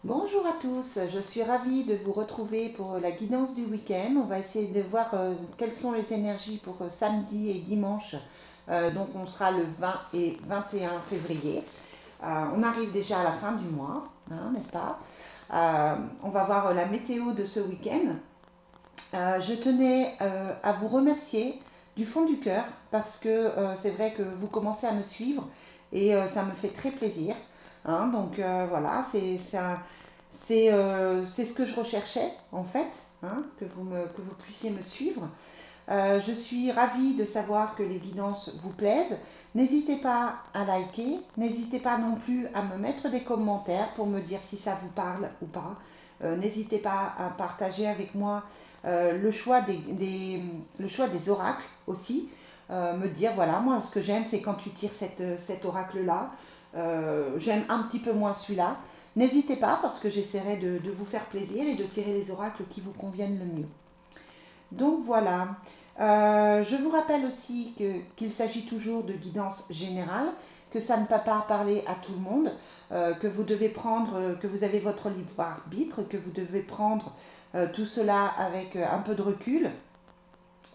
Bonjour à tous, je suis ravie de vous retrouver pour la guidance du week-end. On va essayer de voir quelles sont les énergies pour samedi et dimanche. Donc on sera le 20 et 21 février. On arrive déjà à la fin du mois, hein, n'est-ce pas? On va voir la météo de ce week-end. Je tenais à vous remercier du fond du cœur parce que c'est vrai que vous commencez à me suivre et ça me fait très plaisir. Hein. Donc voilà, c'est ce que je recherchais en fait, hein, que vous puissiez me suivre. Je suis ravie de savoir que les guidances vous plaisent. N'hésitez pas à liker, n'hésitez pas non plus à me mettre des commentaires pour me dire si ça vous parle ou pas. N'hésitez pas à partager avec moi le choix le choix des oracles aussi. Me dire, voilà, moi ce que j'aime c'est quand tu tires cet oracle-là. J'aime un petit peu moins celui-là. N'hésitez pas parce que j'essaierai de vous faire plaisir et de tirer les oracles qui vous conviennent le mieux. Donc voilà. Je vous rappelle aussi qu'il s'agit toujours de guidance générale, que ça ne peut pas parler à tout le monde, que vous devez prendre, que vous avez votre libre arbitre, que vous devez prendre tout cela avec un peu de recul,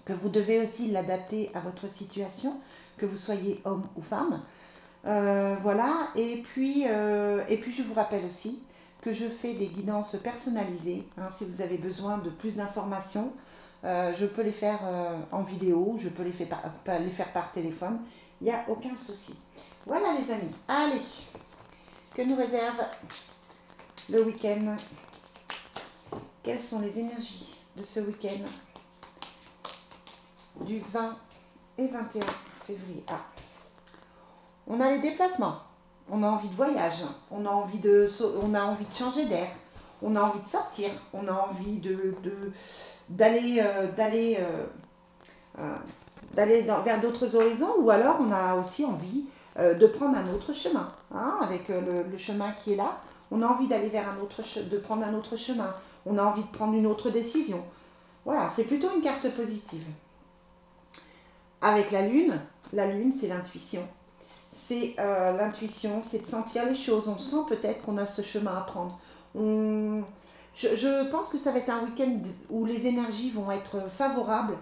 que vous devez aussi l'adapter à votre situation, que vous soyez homme ou femme. Voilà, et puis je vous rappelle aussi que je fais des guidances personnalisées. Hein, si vous avez besoin de plus d'informations, je peux les faire en vidéo, je peux les faire par téléphone, il n'y a aucun souci. Voilà les amis, allez, que nous réserve le week-end? Quelles sont les énergies de ce week-end du 20 et 21 février? On a les déplacements, on a envie de voyage, on a envie de changer d'air, on a envie de sortir, on a envie d'aller vers d'autres horizons, ou alors on a aussi envie de prendre un autre chemin, hein, avec le chemin qui est là. On a envie d'aller de prendre un autre chemin, on a envie de prendre une autre décision. Voilà, c'est plutôt une carte positive. Avec la lune c'est l'intuition. C'est l'intuition, c'est de sentir les choses. On sent peut-être qu'on a ce chemin à prendre. Je pense que ça va être un week-end où les énergies vont être favorables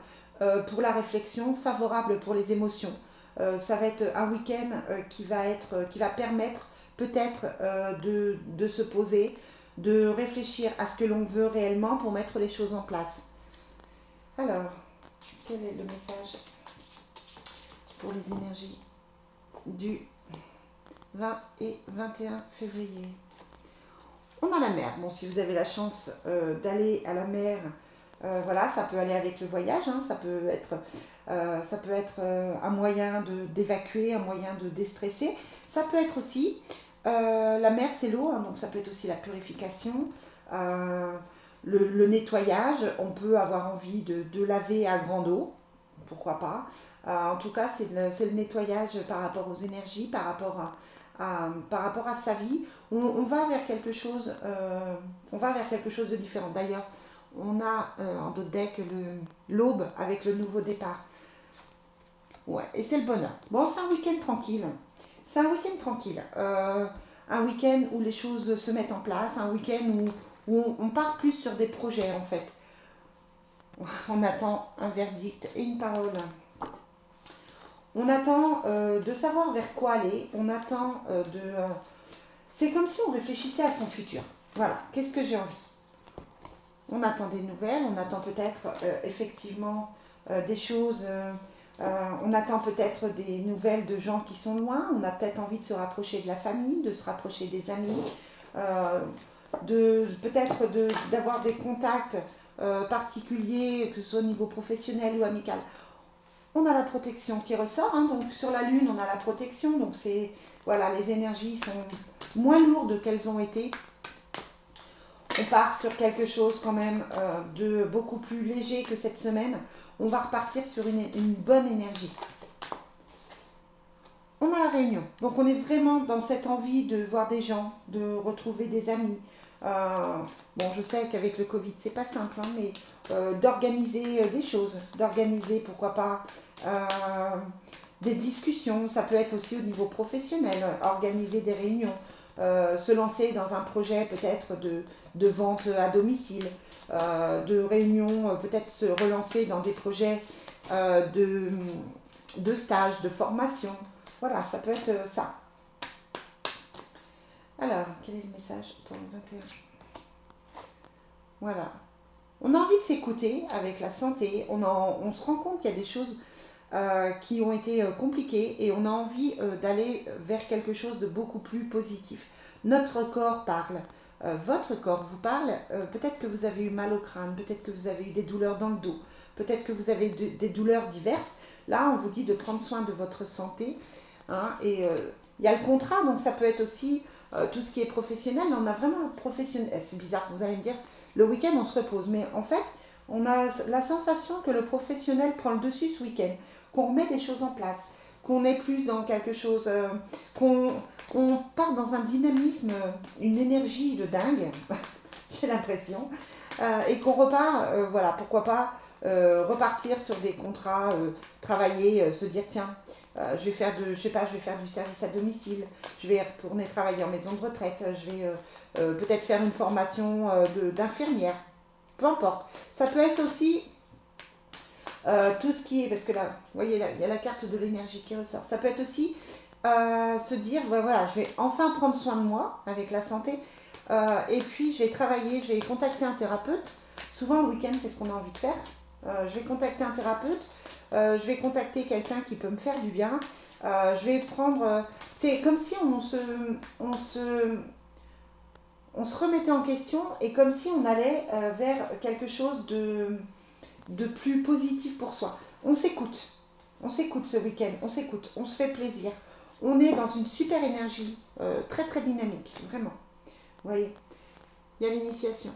pour la réflexion, favorables pour les émotions. Ça va être un week-end qui va permettre peut-être de se poser, de réfléchir à ce que l'on veut réellement pour mettre les choses en place. Alors, quel est le message pour les énergies du 20 et 21 février? On a la mer. Bon, si vous avez la chance d'aller à la mer, voilà, ça peut aller avec le voyage, hein, ça peut être un moyen d'évacuer, un moyen de déstresser. Ça peut être aussi, la mer c'est l'eau, hein, donc ça peut être aussi la purification, le nettoyage. On peut avoir envie de laver à grande eau, pourquoi pas. En tout cas, c'est le nettoyage par rapport aux énergies, par rapport à sa vie. On va vers quelque chose, de différent. D'ailleurs, on a en d'autres decks l'aube avec le nouveau départ. Ouais, et c'est le bonheur. Bon, c'est un week-end tranquille. C'est un week-end tranquille. Un week-end où les choses se mettent en place, un week-end où on part plus sur des projets en fait. On attend un verdict et une parole. On attend de savoir vers quoi aller. On attend c'est comme si on réfléchissait à son futur. Voilà, qu'est-ce que j'ai envie? On attend des nouvelles, on attend peut-être effectivement des choses, on attend peut-être des nouvelles de gens qui sont loin, on a peut-être envie de se rapprocher de la famille, de se rapprocher des amis, peut-être d'avoir des contacts particuliers, que ce soit au niveau professionnel ou amical. On a la protection qui ressort, hein, donc sur la lune on a la protection, donc c'est, voilà, les énergies sont moins lourdes qu'elles ont été. On part sur quelque chose quand même de beaucoup plus léger que cette semaine. On va repartir sur une bonne énergie. On a la réunion, donc on est vraiment dans cette envie de voir des gens, de retrouver des amis. Bon, je sais qu'avec le Covid c'est pas simple, hein, mais d'organiser des choses, d'organiser pourquoi pas des discussions. Ça peut être aussi au niveau professionnel, organiser des réunions, se lancer dans un projet peut-être de vente à domicile, de réunion, peut-être se relancer dans des projets de stage, de formation. Voilà, ça peut être ça. Alors, quel est le message pour le 21? Voilà. On a envie de s'écouter avec la santé. On se rend compte qu'il y a des choses qui ont été compliquées et on a envie d'aller vers quelque chose de beaucoup plus positif. Notre corps parle. Votre corps vous parle. Peut-être que vous avez eu mal au crâne. Peut-être que vous avez eu des douleurs dans le dos. Peut-être que vous avez des douleurs diverses. Là, on vous dit de prendre soin de votre santé. Hein, et il y a le contrat, donc ça peut être aussi tout ce qui est professionnel. On a vraiment le professionnel. C'est bizarre, vous allez me dire, le week-end on se repose. Mais en fait, on a la sensation que le professionnel prend le dessus ce week-end, qu'on remet des choses en place, qu'on est plus dans quelque chose, qu'on part dans un dynamisme, une énergie de dingue, j'ai l'impression, et qu'on repart, voilà, pourquoi pas repartir sur des contrats, travailler, se dire tiens, je vais faire je sais pas, je vais faire du service à domicile, je vais retourner travailler en maison de retraite, je vais peut-être faire une formation d'infirmière, peu importe. Ça peut être aussi tout ce qui est, parce que là, vous voyez, là, il y a la carte de l'énergie qui ressort. Ça peut être aussi se dire, ben voilà, je vais enfin prendre soin de moi avec la santé, et puis je vais travailler, je vais contacter un thérapeute. Souvent le week-end, c'est ce qu'on a envie de faire. Je vais contacter un thérapeute, je vais contacter quelqu'un qui peut me faire du bien. Je vais prendre, c'est comme si on se remettait en question et comme si on allait vers quelque chose de plus positif pour soi. On s'écoute ce week-end, on s'écoute, on se fait plaisir. On est dans une super énergie, très très dynamique, vraiment. Vous voyez, il y a l'initiation.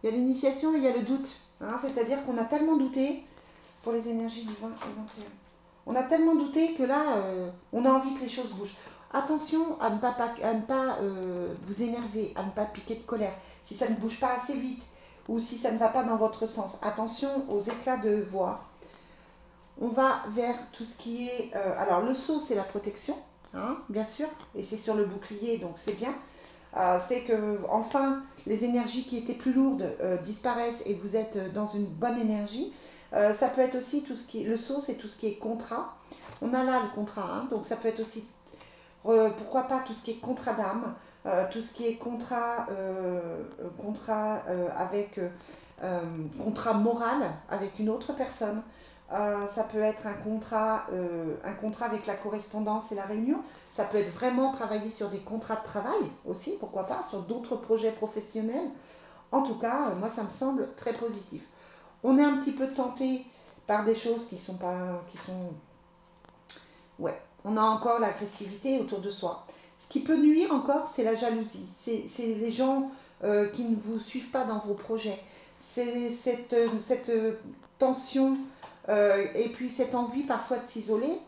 Il y a l'initiation et il y a le doute. Hein, c'est-à-dire qu'on a tellement douté pour les énergies du 20 et 21. On a tellement douté que là, on a envie que les choses bougent. Attention à ne pas vous énerver, à ne pas piquer de colère. Si ça ne bouge pas assez vite ou si ça ne va pas dans votre sens, attention aux éclats de voix. On va vers tout ce qui est... alors le sceau, c'est la protection, hein, bien sûr, et c'est sur le bouclier, donc c'est bien. C'est que enfin les énergies qui étaient plus lourdes disparaissent et vous êtes dans une bonne énergie. Ça peut être aussi tout ce qui est... Le sceau, c'est tout ce qui est contrat. On a là le contrat, hein, donc ça peut être aussi... pourquoi pas tout ce qui est contrat d'âme, tout ce qui est avec contrat moral avec une autre personne. Ça peut être un contrat avec la correspondance et la réunion. Ça peut être vraiment travailler sur des contrats de travail aussi, pourquoi pas, sur d'autres projets professionnels. En tout cas, moi, ça me semble très positif. On est un petit peu tenté par des choses qui sont pas, qui sont, ouais, on a encore l'agressivité autour de soi. Ce qui peut nuire encore, c'est la jalousie. C'est les gens qui ne vous suivent pas dans vos projets. C'est cette tension et puis cette envie parfois de s'isoler.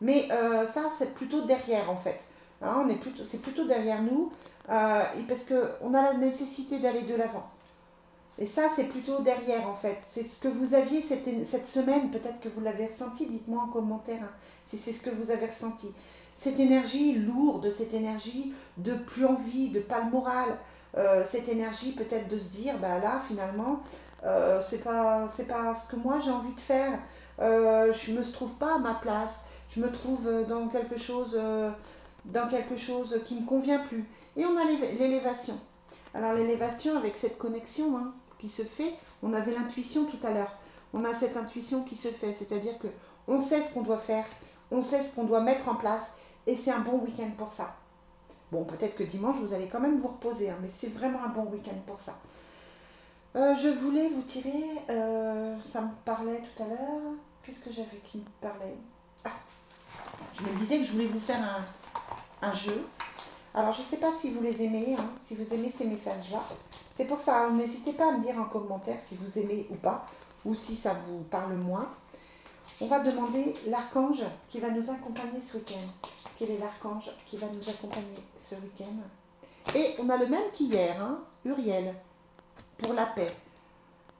Mais ça, c'est plutôt derrière en fait. Hein, c'est plutôt derrière nous parce qu'on a la nécessité d'aller de l'avant. Et ça, c'est plutôt derrière, en fait. C'est ce que vous aviez cette semaine. Peut-être que vous l'avez ressenti. Dites-moi en commentaire hein, si c'est ce que vous avez ressenti. Cette énergie lourde, cette énergie de plus envie, de pas le moral. Cette énergie peut-être de se dire, bah là, finalement, c'est pas ce que moi j'ai envie de faire. Je me trouve pas à ma place. Je me trouve dans quelque chose qui me convient plus. Et on a l'élévation. Alors l'élévation avec cette connexion hein, qui se fait, on avait l'intuition tout à l'heure. On a cette intuition qui se fait, c'est-à-dire que on sait ce qu'on doit faire, on sait ce qu'on doit mettre en place, et c'est un bon week-end pour ça. Bon, peut-être que dimanche vous allez quand même vous reposer, hein, mais c'est vraiment un bon week-end pour ça. Je voulais vous tirer, ça me parlait tout à l'heure. Qu'est-ce que j'avais qui me parlait? Ah, je me disais que je voulais vous faire un jeu. Alors, je ne sais pas si vous les aimez, hein, si vous aimez ces messages-là. C'est pour ça, n'hésitez pas à me dire en commentaire si vous aimez ou pas, ou si ça vous parle moins. On va demander l'archange qui va nous accompagner ce week-end. Quel est l'archange qui va nous accompagner ce week-end? Et on a le même qu'hier, hein, Uriel, pour la paix.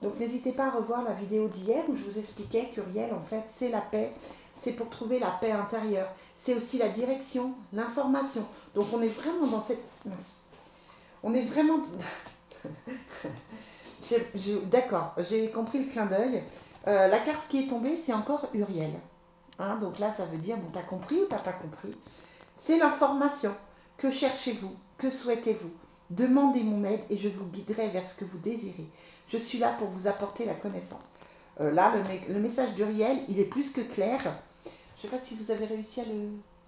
Donc n'hésitez pas à revoir la vidéo d'hier où je vous expliquais qu'Uriel, en fait, c'est la paix. C'est pour trouver la paix intérieure. C'est aussi la direction, l'information. Donc on est vraiment dans cette... Mince. On est vraiment... D'accord, j'ai compris le clin d'œil. La carte qui est tombée, c'est encore Uriel. Hein, donc là, ça veut dire, bon, t'as compris ou t'as pas compris? C'est l'information. Que cherchez-vous? Que souhaitez-vous? Demandez mon aide et je vous guiderai vers ce que vous désirez. Je suis là pour vous apporter la connaissance. Là, le message d'Uriel, il est plus que clair. Je ne sais pas si vous avez réussi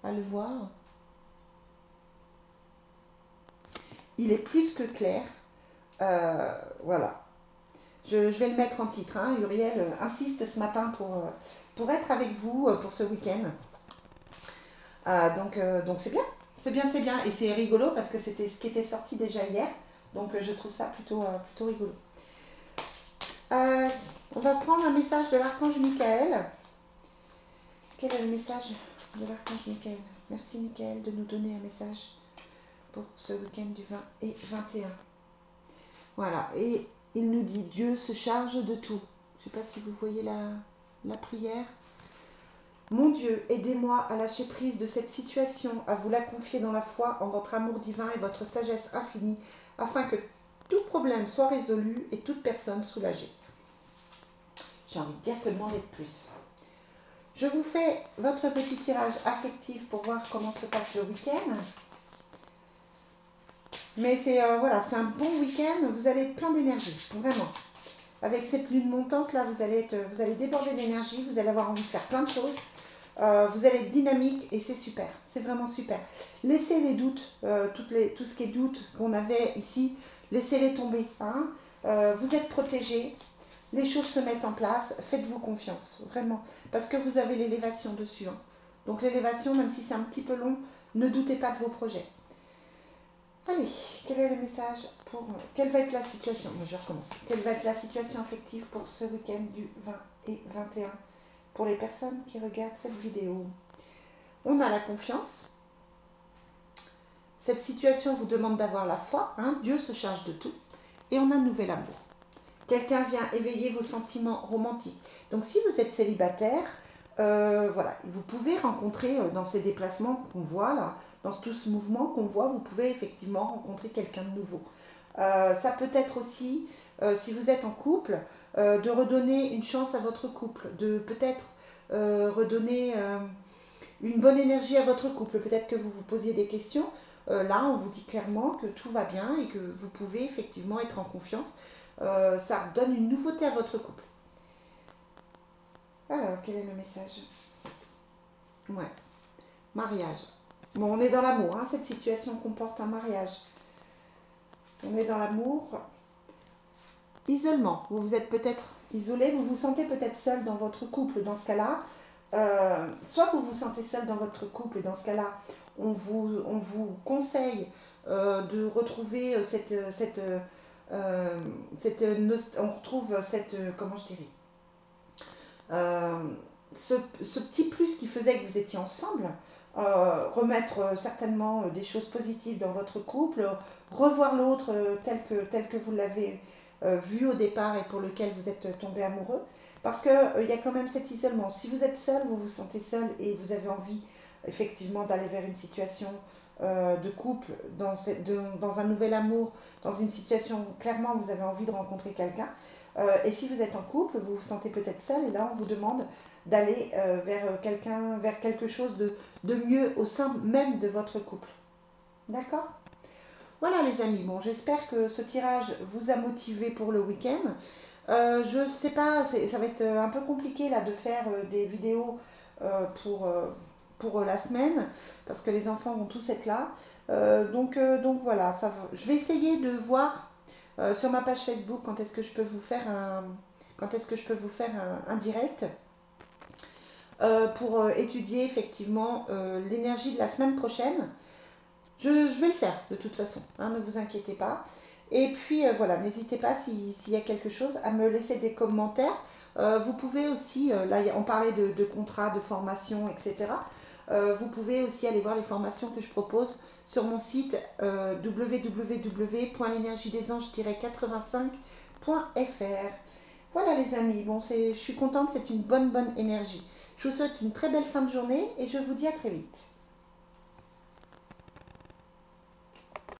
à le voir. Il est plus que clair. Voilà. Je vais le mettre en titre. Hein. Uriel insiste ce matin pour être avec vous pour ce week-end. Donc c'est bien. C'est bien, c'est bien. Et c'est rigolo parce que c'était ce qui était sorti déjà hier. Donc je trouve ça plutôt rigolo. On va prendre un message de l'archange Michael. Quel est le message de l'archange Michael? Merci Michael de nous donner un message pour ce week-end du 20 et 21. Voilà, et il nous dit Dieu se charge de tout. Je ne sais pas si vous voyez la prière. Mon Dieu, aidez-moi à lâcher prise de cette situation, à vous la confier dans la foi en votre amour divin et votre sagesse infinie, afin que tout problème soit résolu et toute personne soulagée. J'ai envie de dire que demander de plus. Je vous fais votre petit tirage affectif pour voir comment se passe le week-end. Mais c'est voilà, c'est un bon week-end, vous allez être plein d'énergie, vraiment. Avec cette lune montante là, vous allez déborder d'énergie, vous allez avoir envie de faire plein de choses. Vous allez être dynamique et c'est super, c'est vraiment super. Laissez les doutes, tout ce qui est doute qu'on avait ici, laissez-les tomber. Hein. Vous êtes protégés, les choses se mettent en place, faites-vous confiance, vraiment. Parce que vous avez l'élévation dessus. Hein. Donc l'élévation, même si c'est un petit peu long, ne doutez pas de vos projets. Allez, quel est le message pour... Quelle va être la situation? Je recommence. Quelle va être la situation affective pour ce week-end du 20 et 21 pour les personnes qui regardent cette vidéo? On a la confiance. Cette situation vous demande d'avoir la foi. Hein, Dieu se charge de tout. Et on a un nouvel amour. Quelqu'un vient éveiller vos sentiments romantiques. Donc si vous êtes célibataire, voilà, vous pouvez rencontrer dans ces déplacements qu'on voit là, dans tout ce mouvement qu'on voit, vous pouvez effectivement rencontrer quelqu'un de nouveau. Ça peut être aussi, si vous êtes en couple, de redonner une chance à votre couple, de peut-être redonner une bonne énergie à votre couple. Peut-être que vous vous posiez des questions. Là, on vous dit clairement que tout va bien et que vous pouvez effectivement être en confiance. Ça donne une nouveauté à votre couple. Alors, quel est le message? Ouais, mariage. Bon, on est dans l'amour, hein. Cette situation comporte un mariage. On est dans l'amour. Isolement. Vous êtes peut-être isolé, vous vous sentez peut-être seul dans votre couple dans ce cas-là. Soit vous vous sentez seul dans votre couple et dans ce cas-là, on vous conseille de retrouver on retrouve cette, comment je dirais, ce petit plus qui faisait que vous étiez ensemble, remettre certainement des choses positives dans votre couple, revoir l'autre tel que vous l'avez vu au départ et pour lequel vous êtes tombé amoureux. Parce qu'il y a quand même cet isolement. Si vous êtes seul, vous vous sentez seul et vous avez envie effectivement d'aller vers une situation de couple, dans un nouvel amour, dans une situation où clairement vous avez envie de rencontrer quelqu'un. Et si vous êtes en couple, vous vous sentez peut-être seul et là on vous demande d'aller vers quelque chose de mieux au sein même de votre couple. D'accord? Voilà les amis, bon j'espère que ce tirage vous a motivé pour le week-end. Je sais pas, ça va être un peu compliqué là de faire des vidéos pour la semaine parce que les enfants vont tous être là. Donc voilà, je vais essayer de voir sur ma page Facebook quand est-ce que je peux vous faire un direct pour étudier effectivement l'énergie de la semaine prochaine. Je vais le faire de toute façon, hein, ne vous inquiétez pas. Et puis voilà, n'hésitez pas s'il y a quelque chose à me laisser des commentaires. Vous pouvez aussi, là on parlait de contrats, de formation, etc. Vous pouvez aussi aller voir les formations que je propose sur mon site www.l'énergiedesanges-85 Voilà les amis, bon, je suis contente, c'est une bonne énergie. Je vous souhaite une très belle fin de journée et je vous dis à très vite.